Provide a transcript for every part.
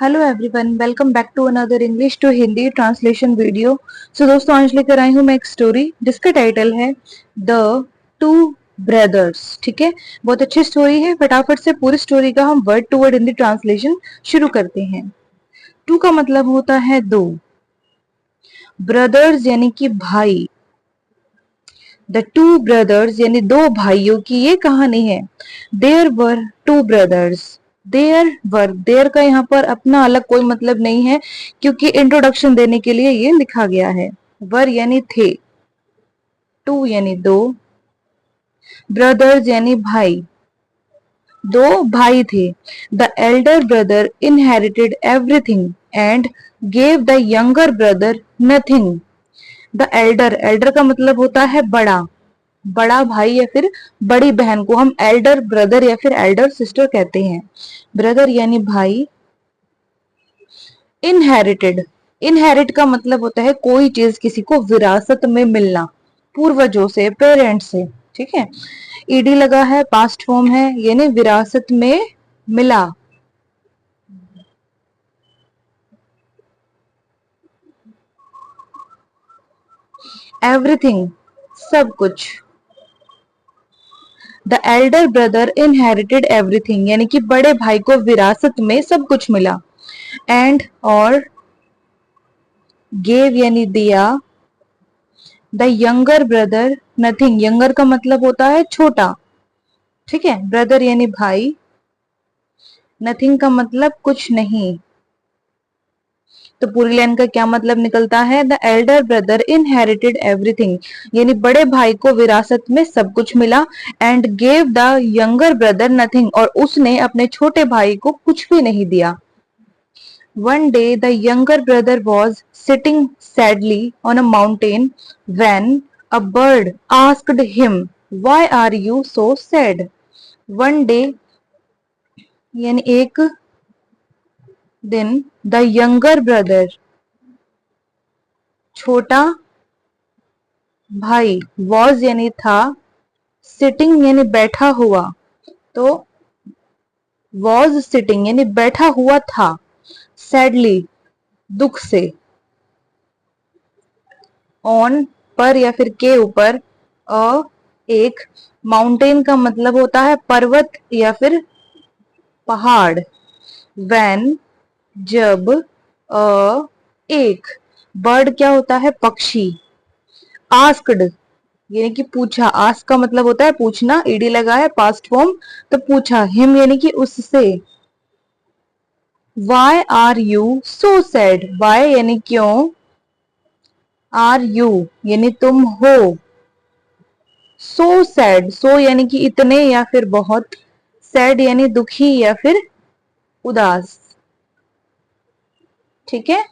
Hello everyone, welcome back to another English to Hindi translation video. So दोस्तों, आज लेकर आई हूँ मैं एक स्टोरी जिसका टाइटल है द टू ब्रदर्स। ठीक है, बहुत अच्छी स्टोरी है। फटाफट से पूरी स्टोरी का हम word to word Hindi translation शुरू करते हैं। टू का मतलब होता है दो, ब्रदर्स यानी कि भाई। द टू ब्रदर्स यानी दो भाइयों की ये कहानी है। There were two brothers. There were, there का यहाँ पर अपना अलग कोई मतलब नहीं है क्योंकि इंट्रोडक्शन देने के लिए ये लिखा गया है। वर यानी थे, टू यानी दो, ब्रदर्स यानी भाई। दो भाई थे। The Elder brother inherited everything and gave the younger brother nothing. The Elder, Elder का मतलब होता है बड़ा, बड़ा भाई या फिर बड़ी बहन को हम एल्डर ब्रदर या फिर एल्डर सिस्टर कहते हैं। ब्रदर यानी भाई। इनहेरिटेड, इनहेरिट का मतलब होता है कोई चीज किसी को विरासत में मिलना, पूर्वजों से, पेरेंट्स से। ठीक है, ईडी लगा है, पास्ट फॉर्म है, यानी विरासत में मिला। एवरीथिंग, सब कुछ। The Elder brother inherited everything यानी कि बड़े भाई को विरासत में सब कुछ मिला। एंड और गेव यानी दिया। The younger brother nothing, younger का मतलब होता है छोटा। ठीक है, ब्रदर यानी भाई, नथिंग का मतलब कुछ नहीं। तो पूरी लाइन का क्या मतलब निकलता है? The Elder brother inherited everything यानी बड़े भाई को विरासत में सब कुछ मिला। And gave the younger brother nothing, और उसने अपने छोटे भाई को कुछ भी नहीं दिया। One day the younger brother was sitting sadly on a mountain when a bird asked him, "Why are you so sad?" One day यानी एक दिन, the younger brother छोटा भाई, was यानी था, sitting यानी बैठा हुआ, तो was sitting यानी बैठा हुआ था, sadly दुख से, ऑन पर या फिर के ऊपर, अ एक, माउंटेन का मतलब होता है पर्वत या फिर पहाड़। वैन जब, अ एक, बर्ड क्या होता है? पक्षी। आस्क्ड यानी कि पूछा, आस्क का मतलब होता है पूछना, ईडी लगा है, पास्ट फॉर्म, तो पूछा। हिम यानी कि उससे। Why are you so sad, why यानी क्यों, आर यू यानी तुम हो, सो सैड, सो यानी कि इतने या फिर बहुत, सैड यानी दुखी या फिर उदास। ठीक है,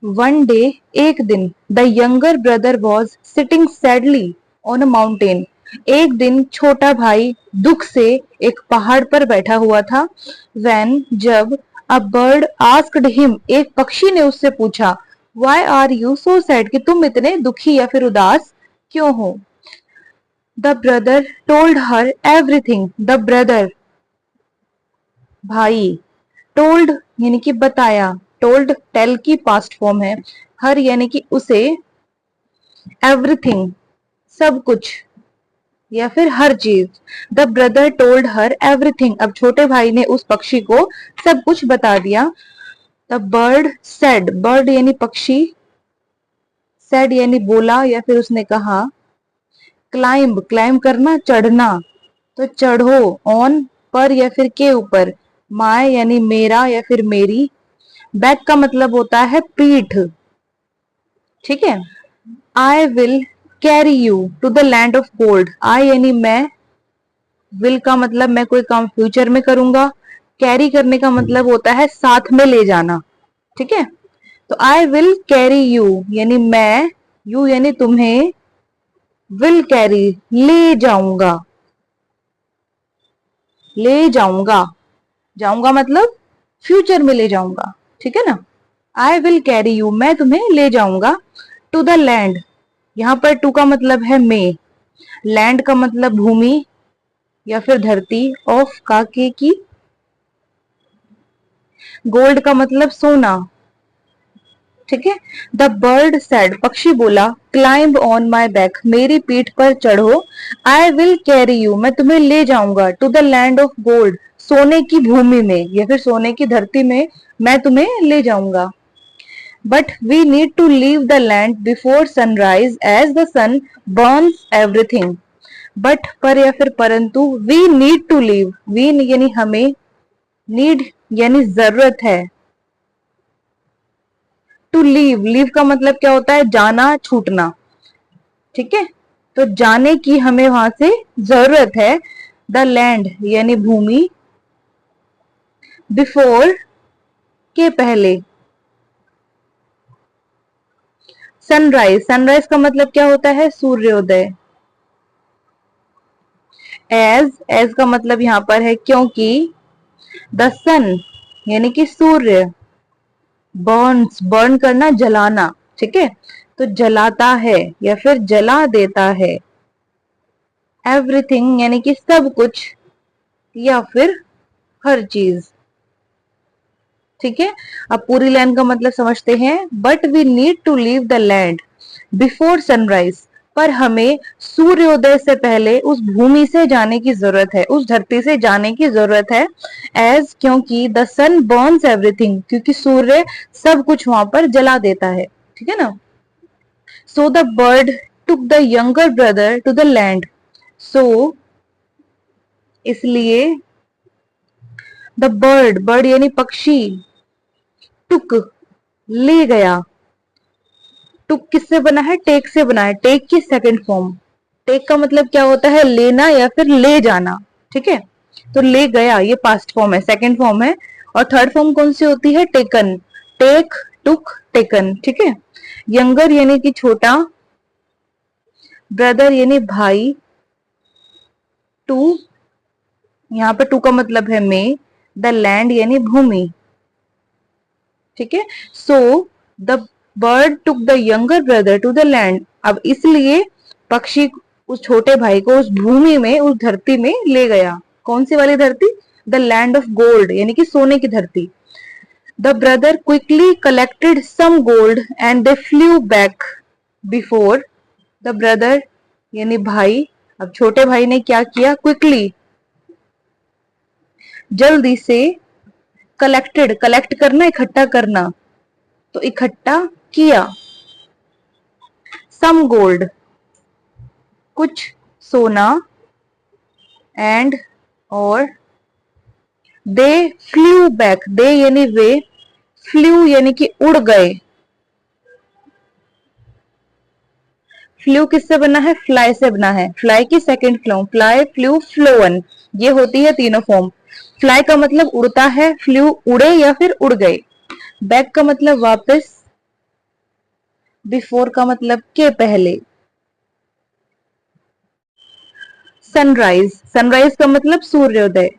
वन डे एक दिन, the younger brother was sitting sadly on a mountain, एक दिन छोटा भाई दुख से एक पहाड़ पर बैठा हुआ था। वैन जब, अ बर्ड आस्क्ड हिम एक पक्षी ने उससे पूछा, why are you so sad कि तुम इतने दुखी या फिर उदास क्यों हो। The brother told her everything, the brother भाई, टोल्ड यानी कि बताया, टोल्ड टेल की पास्ट फॉर्म है, हर यानी कि उसे, एवरीथिंग सब कुछ या फिर हर चीज। The brother told her everything, अब छोटे भाई ने उस पक्षी को सब कुछ बता दिया। द बर्ड सेड, बर्ड यानी पक्षी, सेड यानी बोला या फिर उसने कहा। क्लाइंब, क्लाइंब करना, चढ़ना, तो चढ़ो, ऑन पर या फिर के ऊपर, माय यानी मेरा या फिर मेरी। बैक का मतलब होता है पीठ। ठीक है, I will carry you to the land of gold, I यानी मैं, विल का मतलब मैं कोई काम फ्यूचर में करूंगा, कैरी करने का मतलब होता है साथ में ले जाना। ठीक है, तो आई विल कैरी यू यानी मैं, यू यानी तुम्हें, विल कैरी ले जाऊंगा, ले जाऊंगा, जाऊंगा मतलब फ्यूचर में ले जाऊंगा। ठीक है ना, आई विल कैरी यू मैं तुम्हें ले जाऊंगा, टू द लैंड, यहां पर टू का मतलब है में, लैंड का मतलब भूमि या फिर धरती, ऑफ का, के की, गोल्ड का मतलब सोना, ठीक है। द बर्ड सेड, पक्षी बोला, क्लाइंब ऑन माई बैक, मेरी पीठ पर चढ़ो, आई विल कैरी यू, मैं तुम्हें ले जाऊंगा, to the land of gold, सोने की भूमि में या फिर सोने की धरती में मैं तुम्हें ले जाऊंगा। But we need to leave the land before sunrise as the sun burns everything. But पर या फिर परंतु, we need to leave, we यानी हमें, नीड यानी जरूरत है, टू लीव, लीव का मतलब क्या होता है, जाना, छूटना, ठीक है। तो जाने की हमें वहां से जरूरत है, द लैंड यानी भूमि, बिफोर के पहले, सनराइज, सनराइज का मतलब क्या होता है, सूर्योदय। एज का मतलब यहां पर है क्योंकि, द सन यानी कि सूर्य, बर्न्स, बर्न करना, जलाना, ठीक है, तो जलाता है या फिर जला देता है, एवरीथिंग यानी कि सब कुछ या फिर हर चीज, ठीक है। अब पूरी लाइन का मतलब समझते हैं। But we need to leave the land before sunrise, पर हमें सूर्योदय से पहले उस भूमि से जाने की जरूरत है, उस धरती से जाने की जरूरत है। एज क्योंकि द सन बर्न्स एवरीथिंग, क्योंकि सूर्य सब कुछ वहां पर जला देता है, ठीक है ना। So the bird took the younger brother to the land, so इसलिए, द बर्ड, बर्ड यानी पक्षी, टुक ले गया, टुक किससे बना है, टेक से बना है, टेक की सेकंड फॉर्म। टेक का मतलब क्या होता है, लेना या फिर ले जाना, ठीक है। तो ले गया ये पास्ट फॉर्म है, सेकंड फॉर्म है। और थर्ड फॉर्म कौन सी होती है, टेकन, टेक, टुक, टेकन, ठीक है। यंगर यानी कि छोटा, ब्रदर यानी भाई, टू, यहाँ पे टू का मतलब है में, द लैंड यानी भूमि, ठीक है। So the bird took the younger brother to the land, अब इसलिए पक्षी उस छोटे भाई को उस भूमि में, उस धरती में ले गया। कौन सी वाली धरती, द लैंड ऑफ गोल्ड यानी कि सोने की धरती। The brother quickly collected some gold and they flew back before, the brother यानी भाई, अब छोटे भाई ने क्या किया, क्विकली जल्दी से, कलेक्टेड, कलेक्ट करना, इकट्ठा करना, तो इकट्ठा किया, सम गोल्ड कुछ सोना, एंड और, दे फ्लू बैक, दे यानी वे, फ्लू यानी कि उड़ गए, फ्लू किससे बना है, फ्लाई से बना है, फ्लाई की सेकंड फॉर्म, फ्लाई, फ्लू, फ्लोवन, ये होती है तीनों फॉर्म। फ्लाई का मतलब उड़ता है, फ्लू उड़े या फिर उड़ गए, बैक का मतलब वापस, बिफोर का मतलब के पहले। सनराइज, सनराइज का मतलब सूर्योदय।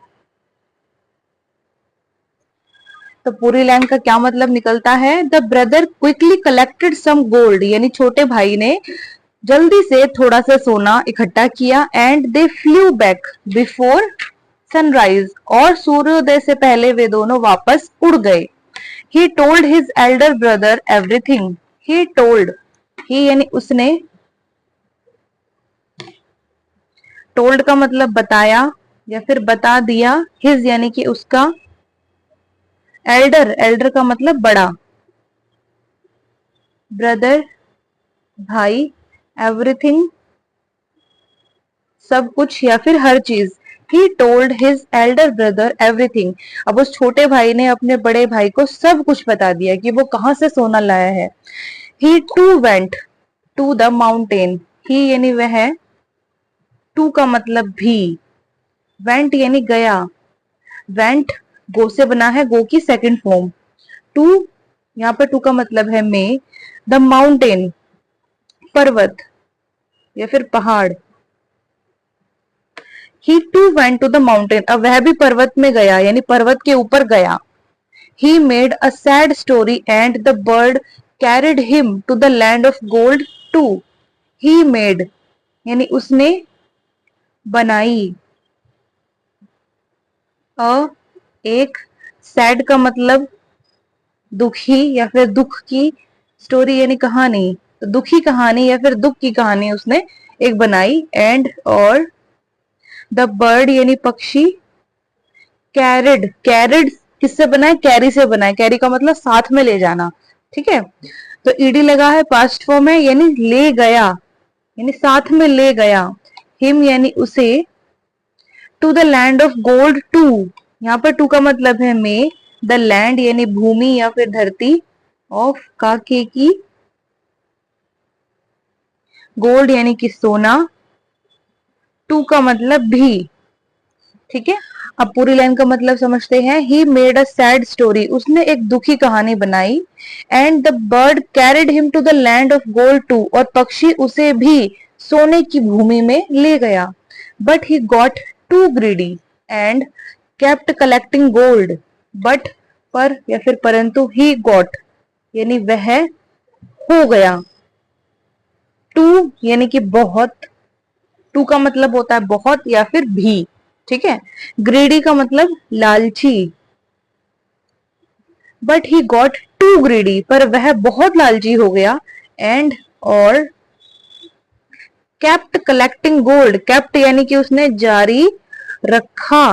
तो पूरी लाइन का क्या मतलब निकलता है, the brother quickly collected some gold, यानी छोटे भाई ने जल्दी से थोड़ा सा सोना इकट्ठा किया, and they flew back before sunrise, और सूर्योदय से पहले वे दोनों वापस उड़ गए। He told his elder brother everything, he told, he यानी उसने, टोल्ड का मतलब बताया या फिर बता दिया, हिज यानी कि उसका, एल्डर, एल्डर का मतलब बड़ा, ब्रदर भाई, एवरीथिंग सब कुछ या फिर हर चीज। ही told his elder brother everything, अब उस छोटे भाई ने अपने बड़े भाई को सब कुछ बता दिया कि वो कहां से सोना लाया है। He too went to the mountain, he यानी वह, टू का मतलब भी, वेंट यानी गया, वेंट गो से बना है, गो की सेकंड फॉर्म, टू, यहाँ पर टू का मतलब है में, द माउंटेन पर्वत या फिर पहाड़। He too went to the mountain, अब वह भी पर्वत में गया यानी पर्वत के ऊपर गया। He made a sad story and the bird carried him to the land of gold too, he made यानी उसने, बनाई, अ एक, सैड का मतलब दुखी या फिर दुख की स्टोरी यानी कहानी, तो दुखी कहानी या फिर दुख की कहानी उसने एक बनाई। एंड और द बर्ड यानी पक्षी, कैरिड, कैरिड किससे बना है? कैरी से बना है। कैरी का मतलब साथ में ले जाना, ठीक है। तो ईडी लगा है, पास्ट फॉर्म है, यानी ले गया, यानी साथ में ले गया। हिम यानी उसे, to the land of gold, to यहाँ पर टू का मतलब है में, द लैंड यानी भूमि या फिर धरती, ऑफ काके की, गोल्ड यानी कि सोना, टू का मतलब भी, ठीक है। अब पूरी लाइन का मतलब समझते हैं। He made a sad story, उसने एक दुखी कहानी बनाई। And the bird carried him to the land of gold too, और पक्षी उसे भी सोने की भूमि में ले गया। But he got too greedy and kept collecting gold, but पर या फिर परंतु, ही गॉट यानी वह हो गया, टू यानी कि बहुत, टू का मतलब होता है बहुत या फिर भी, ठीक है। ग्रीडी का मतलब लालची, but he got too greedy, पर वह बहुत लालची हो गया। एंड और केप्ट कलेक्टिंग गोल्ड, केप्ट यानी कि उसने जारी रखा,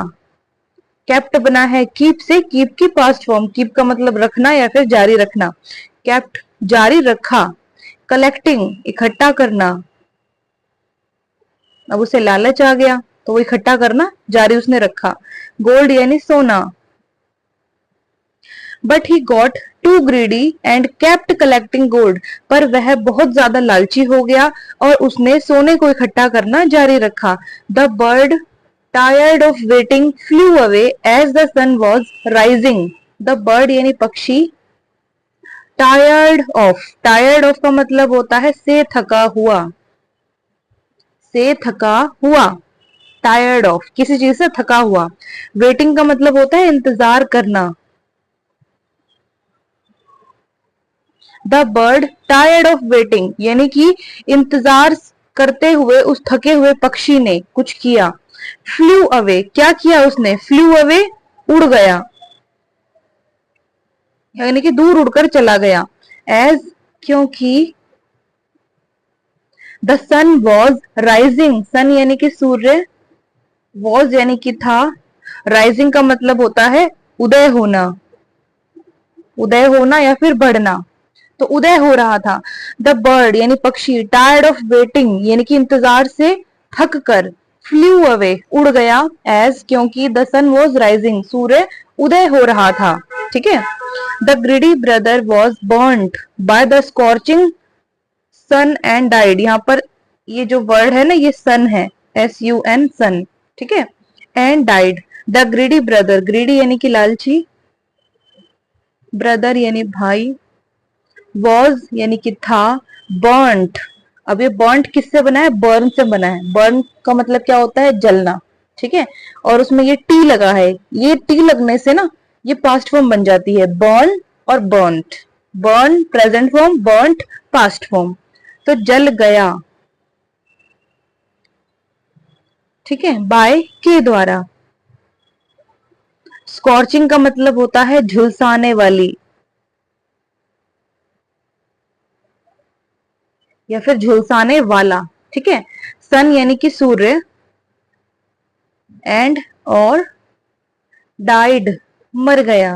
केप्ट बना है कीप से, कीप की पास्ट फॉर्म, कीप का मतलब रखना या फिर जारी रखना, केप्ट जारी रखा, कलेक्टिंग इकट्ठा करना, अब उसे लालच आ गया तो वो इकट्ठा करना जारी उसने रखा, गोल्ड यानी सोना। But he got too greedy and kept collecting gold, पर वह बहुत ज्यादा लालची हो गया और उसने सोने को इकट्ठा करना जारी रखा। The bird tired of waiting flew away as the sun was rising, the bird यानी पक्षी, टायर्ड ऑफ का मतलब होता है से थका हुआ, से थका हुआ, टायर्ड ऑफ किसी चीज से थका हुआ। वेटिंग का मतलब होता है इंतजार करना। The bird tired of waiting यानी कि इंतजार करते हुए उस थके हुए पक्षी ने कुछ किया। फ्लू अवे, क्या किया उसने? फ्लू अवे उड़ गया, यानी कि दूर उड़कर चला गया। एज क्योंकि, द सन वॉज राइजिंग, सन यानी कि सूर्य, वॉज यानी कि था, राइजिंग का मतलब होता है उदय होना, उदय होना या फिर बढ़ना, तो उदय हो रहा था। द बर्ड यानी पक्षी, टायर्ड ऑफ वेटिंग यानी कि इंतजार से थक कर, फ्लू अवे उड़ गया, एज क्योंकि द सन वॉज राइजिंग, सूर्य उदय हो रहा था, ठीक है। The greedy brother was burned by the scorching sun and died, यहाँ पर ये जो वर्ड है ना ये सन है, SUN सन, ठीक है। And died, the greedy brother, greedy यानी कि लालची, ब्रदर यानी भाई, वॉज यानी कि था, बर्न्ट, अब ये बर्न्ट किससे बना है? बर्न से बना है। बर्न का मतलब क्या होता है? जलना, ठीक है। और उसमें ये टी लगा है, ये टी लगने से ना ये पास्ट फॉर्म बन जाती है, बर्न और burnt, burn present form, burnt past form, तो जल गया, ठीक है, बाय के द्वारा। स्कॉर्चिंग का मतलब होता है झुलसाने वाली या फिर झुलसाने वाला, ठीक है। सन यानी कि सूर्य, एंड और डाइड मर गया।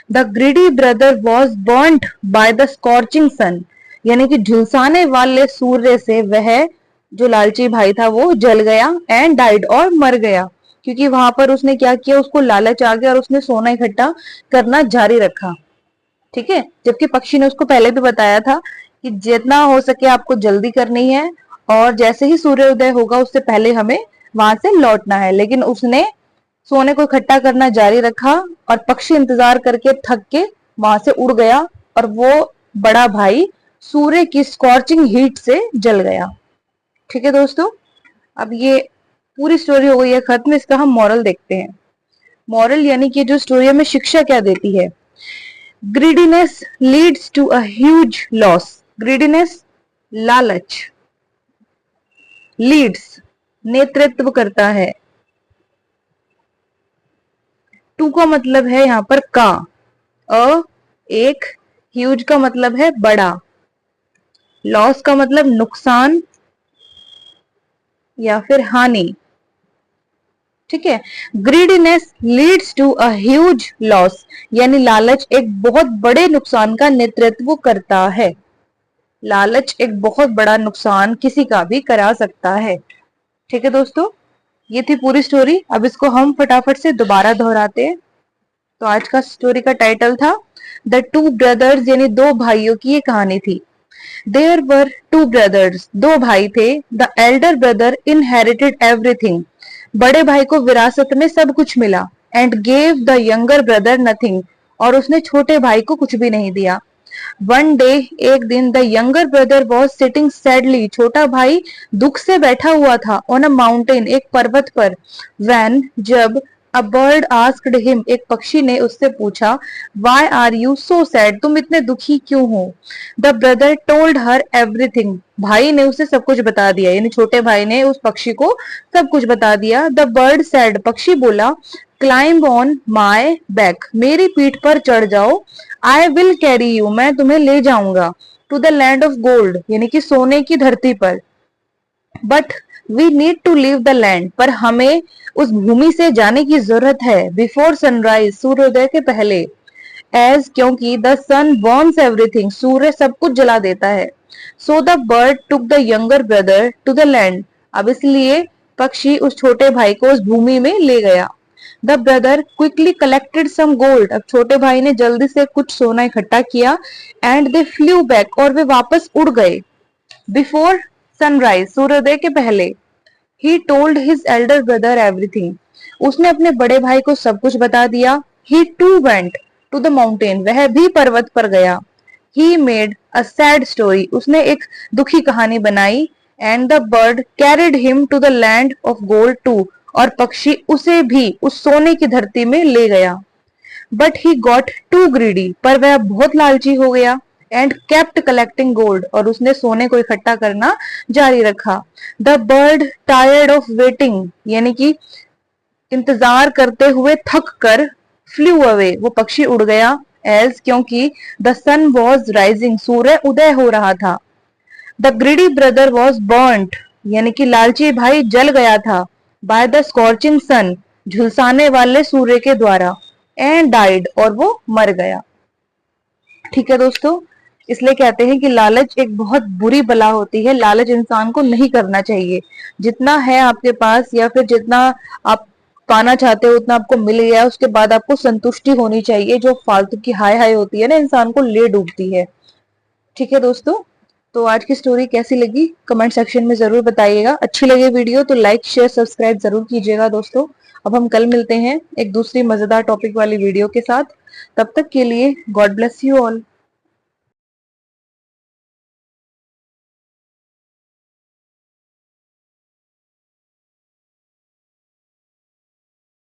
The greedy brother was burnt by the scorching sun, यानी कि झुलसाने वाले सूर्य से वह जो लालची भाई था वो जल गया, एंड डाइड और मर गया, क्योंकि वहां पर उसने क्या किया, उसको लालच आ गया और उसने सोना इकट्ठा करना जारी रखा, ठीक है। जबकि पक्षी ने उसको पहले भी बताया था कि जितना हो सके आपको जल्दी करनी है और जैसे ही सूर्योदय होगा उससे पहले हमें वहां से लौटना है, लेकिन उसने सोने को इकट्ठा करना जारी रखा और पक्षी इंतजार करके थक के वहां से उड़ गया और वो बड़ा भाई सूर्य की स्कॉर्चिंग हीट से जल गया, ठीक है दोस्तों। अब ये पूरी स्टोरी हो गई है खत्म, इसका हम मॉरल देखते हैं। मॉरल यानी कि जो स्टोरी में शिक्षा क्या देती है। Greediness leads to a huge loss, greediness लालच, लीड्स नेतृत्व करता है, टू का मतलब है यहाँ पर का, एक, ह्यूज का मतलब है बड़ा, लॉस का मतलब नुकसान या फिर हानि। ठीक है। Greediness leads to a huge loss, यानी लालच एक बहुत बड़े नुकसान का नेतृत्व करता है। लालच एक बहुत बड़ा नुकसान किसी का भी करा सकता है। ठीक है दोस्तों, ये थी पूरी स्टोरी। अब इसको हम फटाफट से दोबारा दोहराते हैं। तो आज का स्टोरी का टाइटल था द टू ब्रदर्स, यानी दो भाइयों की ये कहानी थी। देयर वर टू ब्रदर्स, दो भाई थे। The Elder brother inherited everything, बड़े भाई को विरासत में सब कुछ मिला। And gave the younger brother nothing, और उसने छोटे भाई को कुछ भी नहीं दिया। वन डे, एक दिन, the younger brother was sitting sadly, छोटा भाई दुख से बैठा हुआ था, ऑन अ माउंटेन, एक पर्वत पर। वैन, जब, अ बर्ड आस्क्ड हिम, एक पक्षी ने उससे पूछा, why are you so sad, तुम इतने दुखी क्यों हो। The brother told her everything, भाई ने उसे सब कुछ बता दिया, यानी छोटे भाई ने उस पक्षी को सब कुछ बता दिया। द बर्ड सैड, पक्षी बोला, क्लाइंब ऑन माई बैक, मेरी पीठ पर चढ़ जाओ। आई विल कैरी यू, मैं तुम्हें ले जाऊंगा। To the land of gold, यानी कि सोने की धरती पर। But we need to leave the land, पर हमें उस भूमि से जाने की जरूरत है। बिफोर सनराइज, सूर्योदय के पहले। एज, क्योंकि द सन बर्न्स एवरीथिंग, सूर्य सब कुछ जला देता है। So the bird took the younger brother to the land, अब इसलिए पक्षी उस छोटे भाई को उस भूमि में ले गया। The brother quickly collected some gold, अब छोटे भाई ने जल्दी से कुछ सोना इकट्ठा किया। एंड दे फ्लू बैक, और वे वापस उड़ गए। बिफोर सनराइज, सूर्योदय के पहले। He told his elder brother everything, उसने अपने बड़े भाई को सब कुछ बता दिया। He too went to the mountain, वह भी पर्वत पर गया। He made a sad story, उसने एक दुखी कहानी बनाई। And the bird carried him to the land of gold too, और पक्षी उसे भी उस सोने की धरती में ले गया। But he got too greedy, पर वह बहुत लालची हो गया। एंड केप्ट कलेक्टिंग गोल्ड, और उसने सोने को इकट्ठा करना जारी रखा। The bird tired of waiting, यानी कि इंतजार करते हुए थक कर, फ्लू अवे, वो पक्षी उड़ गया। एज, क्योंकि द सन वॉज राइजिंग, सूर्य उदय हो रहा था। The greedy brother was burnt, यानी कि लालची भाई जल गया था। बाय द स्कॉर्चिंग सन, झुलसाने वाले सूर्य के द्वारा। एंड डाइड, और वो मर गया। ठीक है दोस्तों, इसलिए कहते हैं कि लालच एक बहुत बुरी बला होती है। लालच इंसान को नहीं करना चाहिए। जितना है आपके पास, या फिर जितना आप पाना चाहते हो उतना आपको मिल गया, उसके बाद आपको संतुष्टि होनी चाहिए। जो फालतू की हाय हाय होती है ना, इंसान को ले डूबती है। ठीक है दोस्तों, तो आज की स्टोरी कैसी लगी कमेंट सेक्शन में जरूर बताइएगा। अच्छी लगे वीडियो तो लाइक शेयर सब्सक्राइब जरूर कीजिएगा दोस्तों। अब हम कल मिलते हैं एक दूसरी मजेदार टॉपिक वाली वीडियो के साथ। तब तक के लिए गॉड ब्लेस यू ऑल।